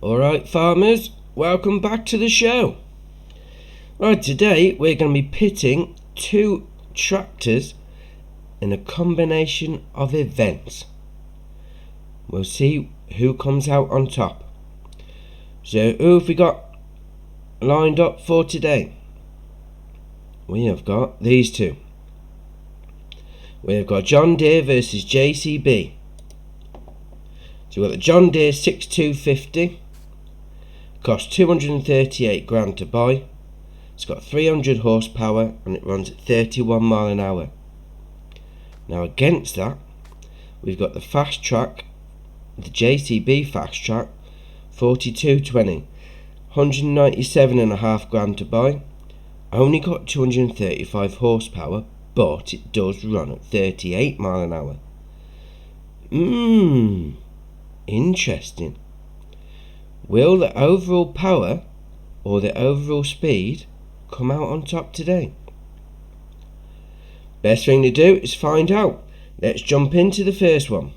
Alright farmers, welcome back to the show. Right, today we're going to be pitting two tractors in a combination of events. We'll see who comes out on top. So who have we got lined up for today? We have got these two. We have got John Deere versus JCB. So we've got the John Deere 6250. Cost 238 grand to buy. It's got 300 horsepower and it runs at 31 mile an hour. Now against that, we've got the Fastrac, the JCB Fastrac 4220, 197.5 grand to buy. Only got 235 horsepower, but it does run at 38 mile an hour. Interesting. Will the overall power or the overall speed come out on top today? Best thing to do is find out. Let's jump into the first one.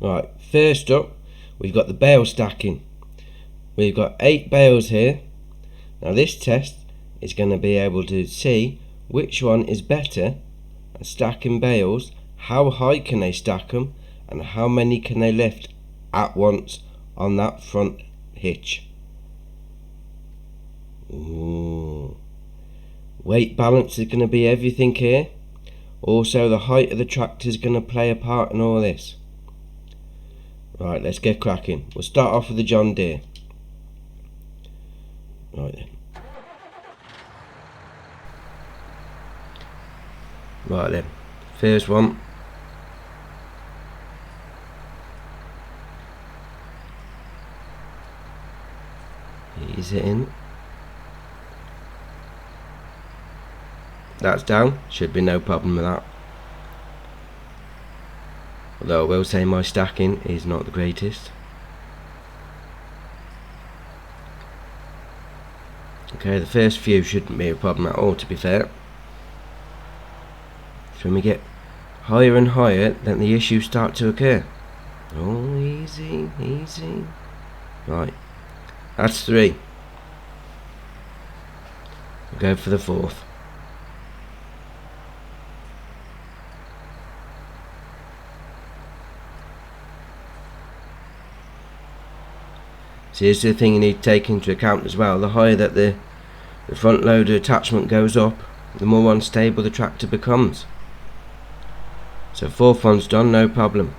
Right, first up we've got the bale stacking. We've got 8 bales here. Now this test is going to be able to see which one is better at stacking bales, how high can they stack them, and how many can they lift at once on that front hitch. Ooh. Weight balance is going to be everything here. Also the height of the tractor is going to play a part in all this. Right, let's get cracking. We'll start off with the John Deere. Right then. Right then, first one. Ease it in. That's down. Should be no problem with that. Although I will say my stacking is not the greatest. Okay, the first few shouldn't be a problem at all, to be fair. So when we get higher and higher, then the issues start to occur. Oh, easy, easy. Right. That's 3. We'll go for the 4th. So here's the thing you need to take into account as well. The higher that the front loader attachment goes up, the more unstable the tractor becomes. So 4th one's done, no problem.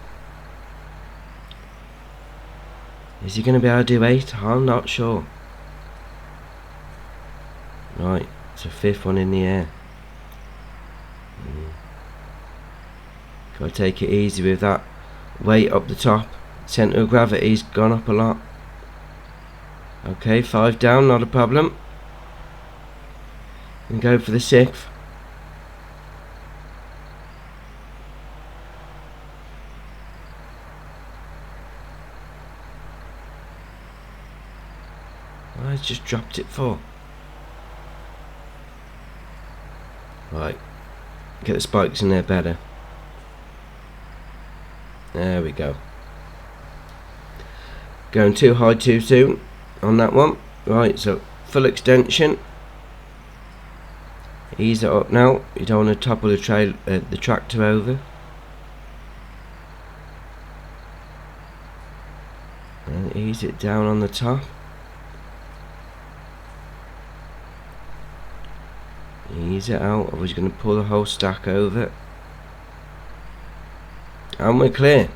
Is he going to be able to do 8? I'm not sure. Right, so 5th one in the air. Gotta take it easy with that weight up the top. Centre of gravity's gone up a lot. Okay, 5 down, not a problem. And go for the 6th. I just dropped it 4. Right, get the spikes in there better. There we go. Going too high too soon on that one. Right, so full extension. Ease it up now. You don't want to topple the tractor over. And ease it down on the top. Ease it out. I was going to pull the whole stack over. And we're clear.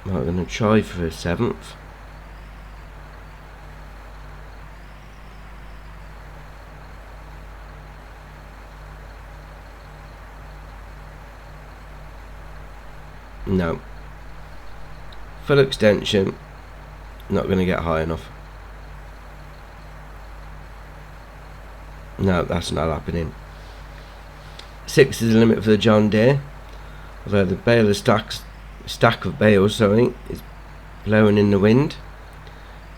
Right, we're going to try for a 7th. No. Full extension. Not going to get high enough. No, that's not happening. 6 is the limit for the John Deere. Although the baler stack of bales, is blowing in the wind.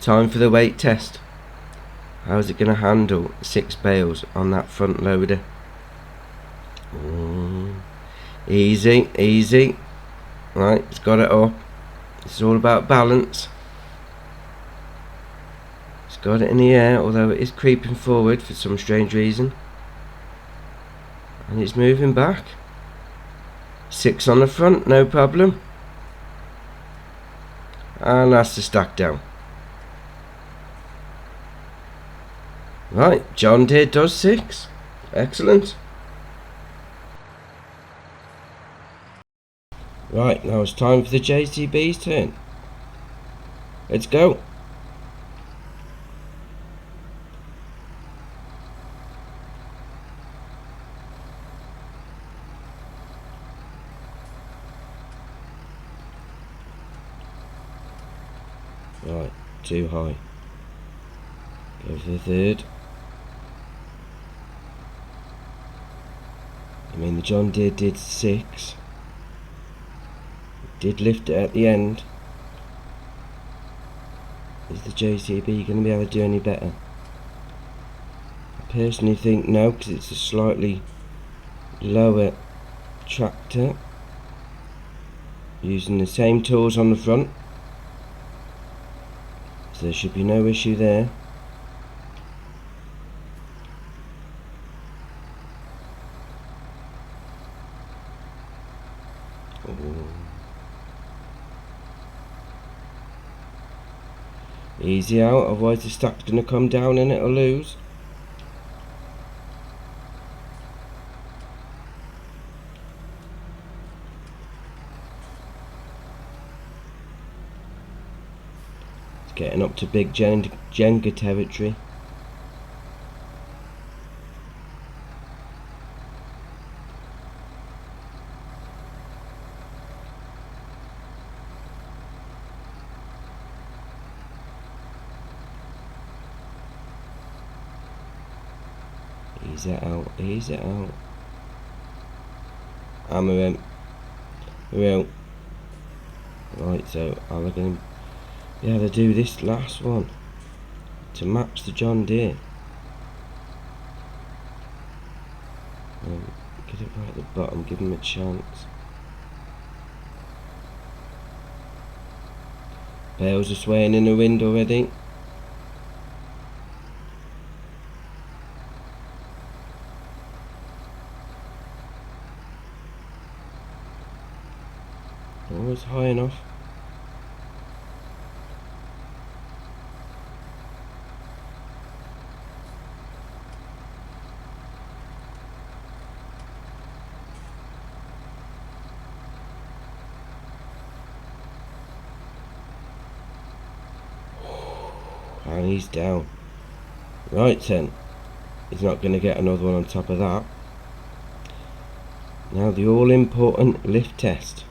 Time for the weight test. How's it going to handle 6 bales on that front loader? Easy, easy. Right, it's got it up. It's all about balance. It's got it in the air, although it is creeping forward for some strange reason. And it's moving back. 6 on the front, no problem. And that's the stack down. Right, John Deere does 6. Excellent. Right, now it's time for the JCB's turn. Let's go. Right, too high. Go for the third. I mean, the John Deere did 6. Did lift it at the end. Is the JCB going to be able to do any better? I personally think no, because it's a slightly lower tractor using the same tools on the front, so there should be no issue there. Easy out, otherwise the stack's going to come down and it'll lose. It's getting up to big Jenga territory. Ease it out, ease it out. Hammer him. Real. Right, so I'm going to be able to do this last one to match the John Deere. Get it right at the bottom, give him a chance. Bales are swaying in the wind already. Always high enough. And he's down. Right then, he's not going to get another one on top of that. Now the all important lift test.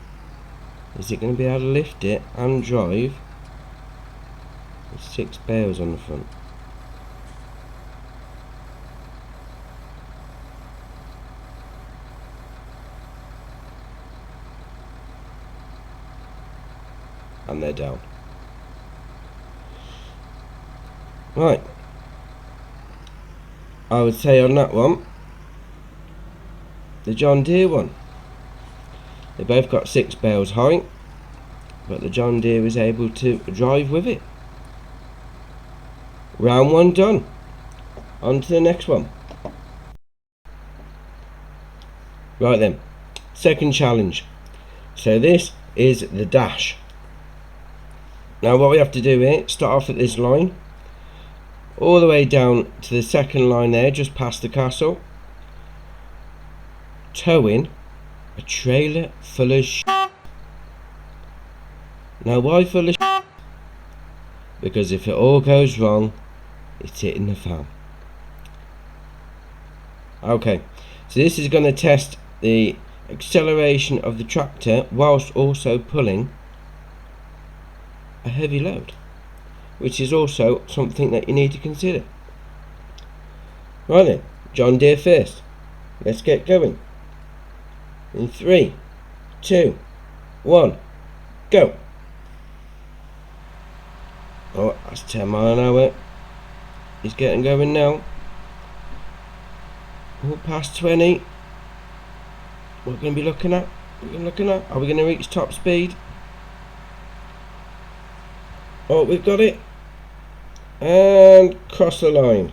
Is it going to be able to lift it and drive with 6 bales on the front? And they're down. Right. I would say on that one, the John Deere one. They both got 6 bales high, but the John Deere was able to drive with it. Round 1 done. On to the next one. Right then, second challenge. So this is the dash. Now what we have to do here, start off at this line, all the way down to the second line there, just past the castle, tow in a trailer full of Now why full of Because if it all goes wrong, it's hitting the fan. Okay, so this is going to test the acceleration of the tractor whilst also pulling a heavy load, which is also something that you need to consider. Right then, John Deere first. Let's get going. In 3, 2, 1, go. Oh, that's 10 mile an hour. He's getting going now. Oh, past 20. What are we going to be looking at? Are we going to reach top speed? Oh, we've got it. And cross the line.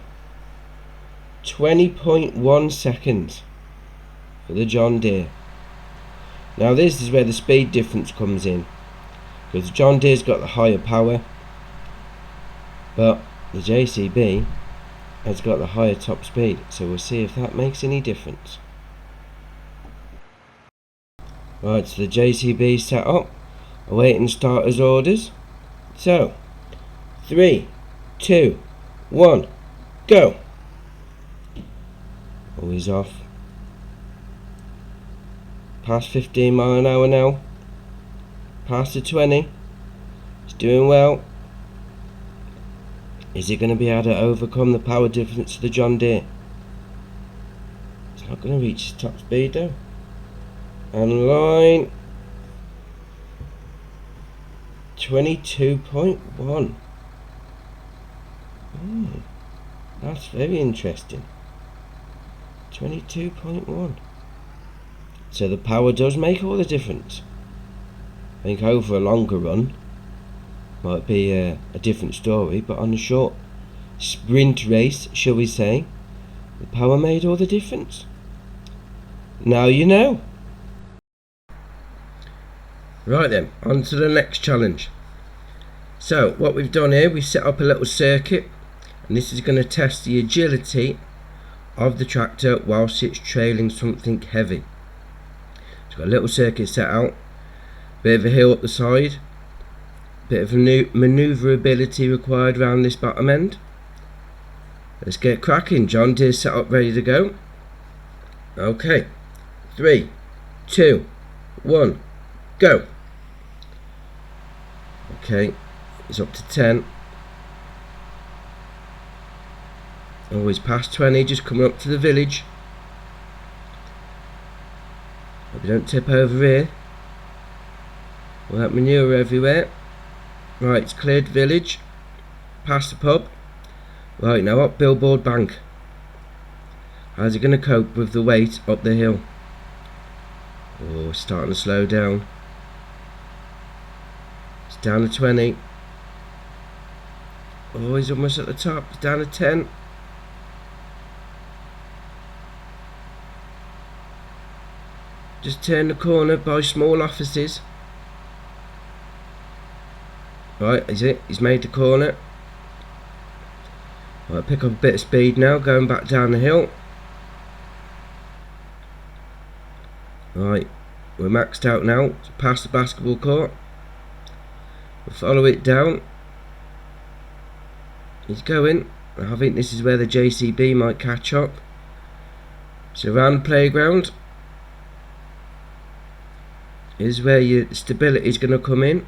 20.1 seconds for the John Deere. Now this is where the speed difference comes in, because John Deere's got the higher power, but the JCB has got the higher top speed, so we'll see if that makes any difference. Right, so the JCB set up, awaiting starter's orders. So 3, 2, 1, go. Always off. Past 15 mile an hour now. Past the 20. It's doing well. Is it going to be able to overcome the power difference of the John Deere? It's not going to reach top speed though. And line 22.1. That's very interesting. 22.1. So the power does make all the difference. I think over a longer run might be a different story, but on a short sprint race, shall we say, the power made all the difference. Now you know. Right then, on to the next challenge. So what we've done here, we set up a little circuit, and this is going to test the agility of the tractor whilst it's trailing something heavy. It's got a little circuit set out, bit of a hill up the side, bit of manoeuvrability required around this bottom end. Let's get cracking. John Deere set up, ready to go. Okay, 3, 2, 1, go. Okay, it's up to 10. Always past 20, just coming up to the village. Hope you don't tip over here. All that manure everywhere. Right, it's cleared village. Past the pub. Right, now up Billboard Bank. How's it going to cope with the weight up the hill? Oh, it's starting to slow down. It's down to 20. Oh, he's almost at the top. It's down to 10. Just turn the corner by small offices. Right, is it? He's made the corner. Right, pick up a bit of speed now, going back down the hill. Right, we're maxed out now, past the basketball court. We'll follow it down. He's going. I think this is where the JCB might catch up. So around the playground is where your stability is going to come in.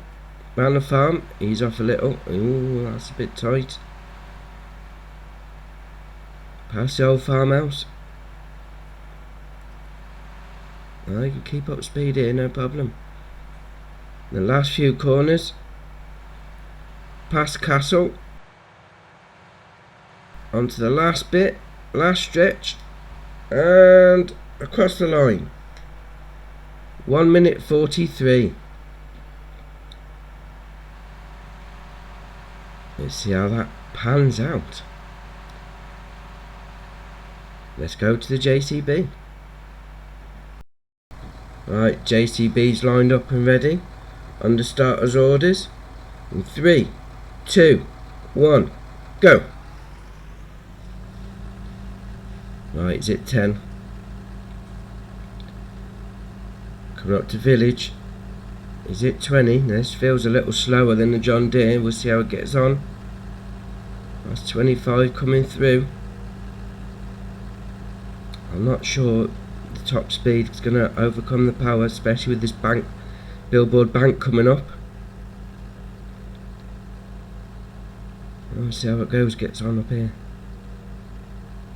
Round the farm, ease off a little. Ooh, that's a bit tight. Past the old farmhouse. You can keep up speed here, no problem. The last few corners. Past castle. Onto the last bit, last stretch. And across the line. 1 minute 43. Let's see how that pans out. Let's go to the JCB. Right, JCB's lined up and ready. Under starter's orders. In 3, 2, 1, go. Right, it's at 10. Coming up to village. Is it 20? This feels a little slower than the John Deere. We'll see how it gets on. That's 25 coming through. I'm not sure the top speed is going to overcome the power, especially with this bank, Billboard Bank coming up. Let's see how it goes, gets on up here.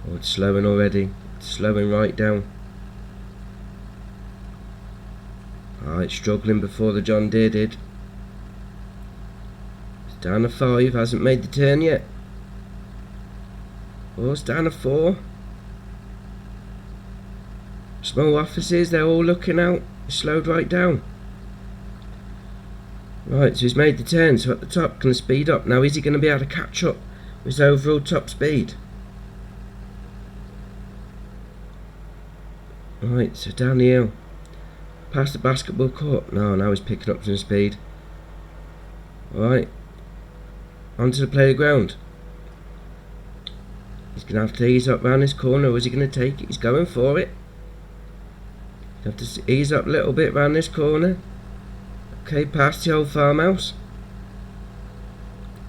Oh, it's slowing already. It's slowing right down. It's struggling before the John Deere did. Down to 5, hasn't made the turn yet. Oh, it's down to 4. Small offices, they're all looking out. Slowed right down. Right, so he's made the turn, so at the top can speed up. Now is he going to be able to catch up with his overall top speed? Right, so down the hill. Past the basketball court. No, now he's picking up some speed. Right. Onto the playground. He's going to have to ease up round this corner, or is he going to take it? He's going for it. You have to ease up a little bit round this corner. Okay, past the old farmhouse.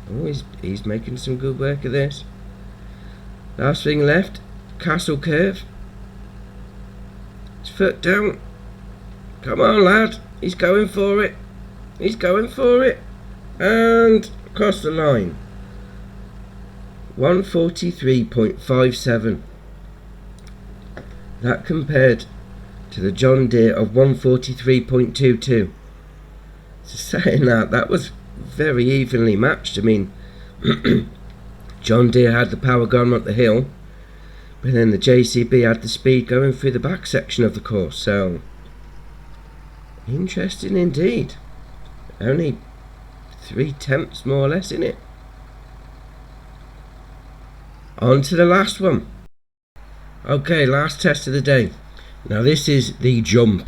Oh, he's making some good work of this. Last thing left, castle curve. His foot down. Come on, lad. He's going for it. He's going for it. And across the line. 143.57. That compared to the John Deere of 143.22. So saying that was very evenly matched. I mean, John Deere had the power going up the hill, but then the JCB had the speed going through the back section of the course. So interesting indeed. Only 3/10 more or less in it. On to the last one. Okay, last test of the day. Now this is the jump.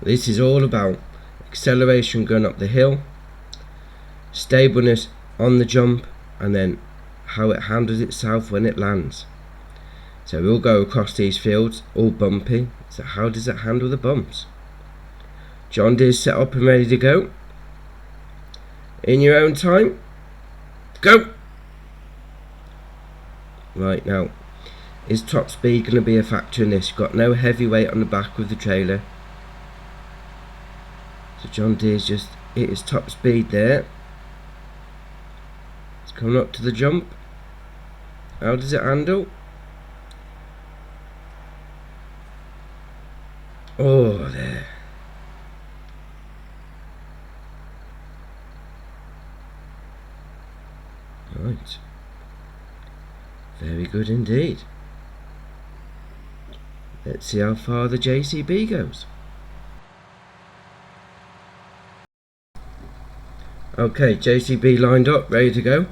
This is all about acceleration going up the hill, stableness on the jump, and then how it handles itself when it lands. So we'll go across these fields, all bumpy. So how does it handle the bumps? John Deere's set up and ready to go. In your own time, go! Right, now, is top speed going to be a factor in this? You've got no heavy weight on the back with the trailer. So John Deere's just hit his top speed there. It's coming up to the jump. How does it handle? Oh, there. Right. Very good indeed. Let's see how far the JCB goes. Okay, JCB lined up, ready to go.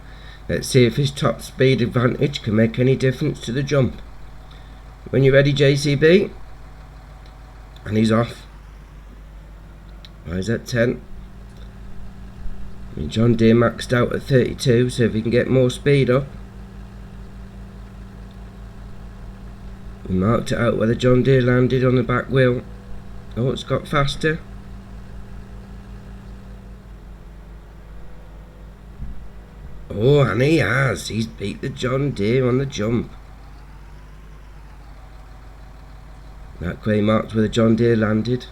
Let's see if his top speed advantage can make any difference to the jump. When you're ready, JCB. And he's off. Why is that 10? I mean, John Deere maxed out at 32, so if he can get more speed up. We marked it out where the John Deere landed on the back wheel. Oh, it's got faster. Oh, and he has. He's beat the John Deere on the jump. That way marked where the John Deere landed.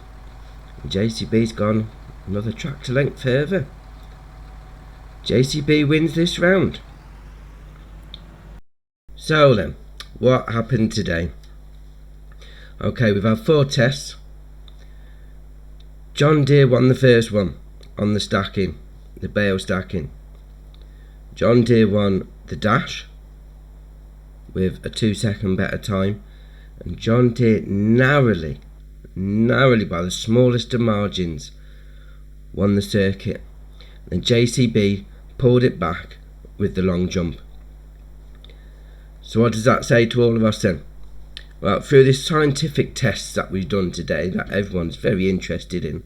And JCB's gone another tractor length further. JCB wins this round. So then, what happened today? Okay, we've had 4 tests. John Deere won the first one on the stacking, the bale stacking. John Deere won the dash with a 2-second better time, and John Deere narrowly by the smallest of margins won the circuit. And JCB pulled it back with the long jump. So what does that say to all of us then? Well, through this scientific test that we've done today, that everyone's very interested in,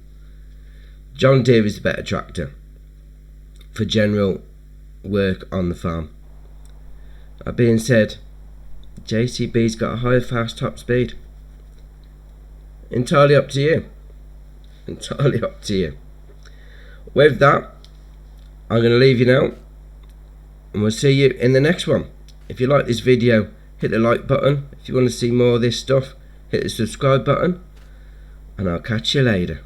John Deere is the better tractor for general work on the farm. That being said, JCB's got a higher fast top speed. Entirely up to you. Entirely up to you. With that, I'm going to leave you now, and we'll see you in the next one. If you like this video, hit the like button. If you want to see more of this stuff, hit the subscribe button, and I'll catch you later.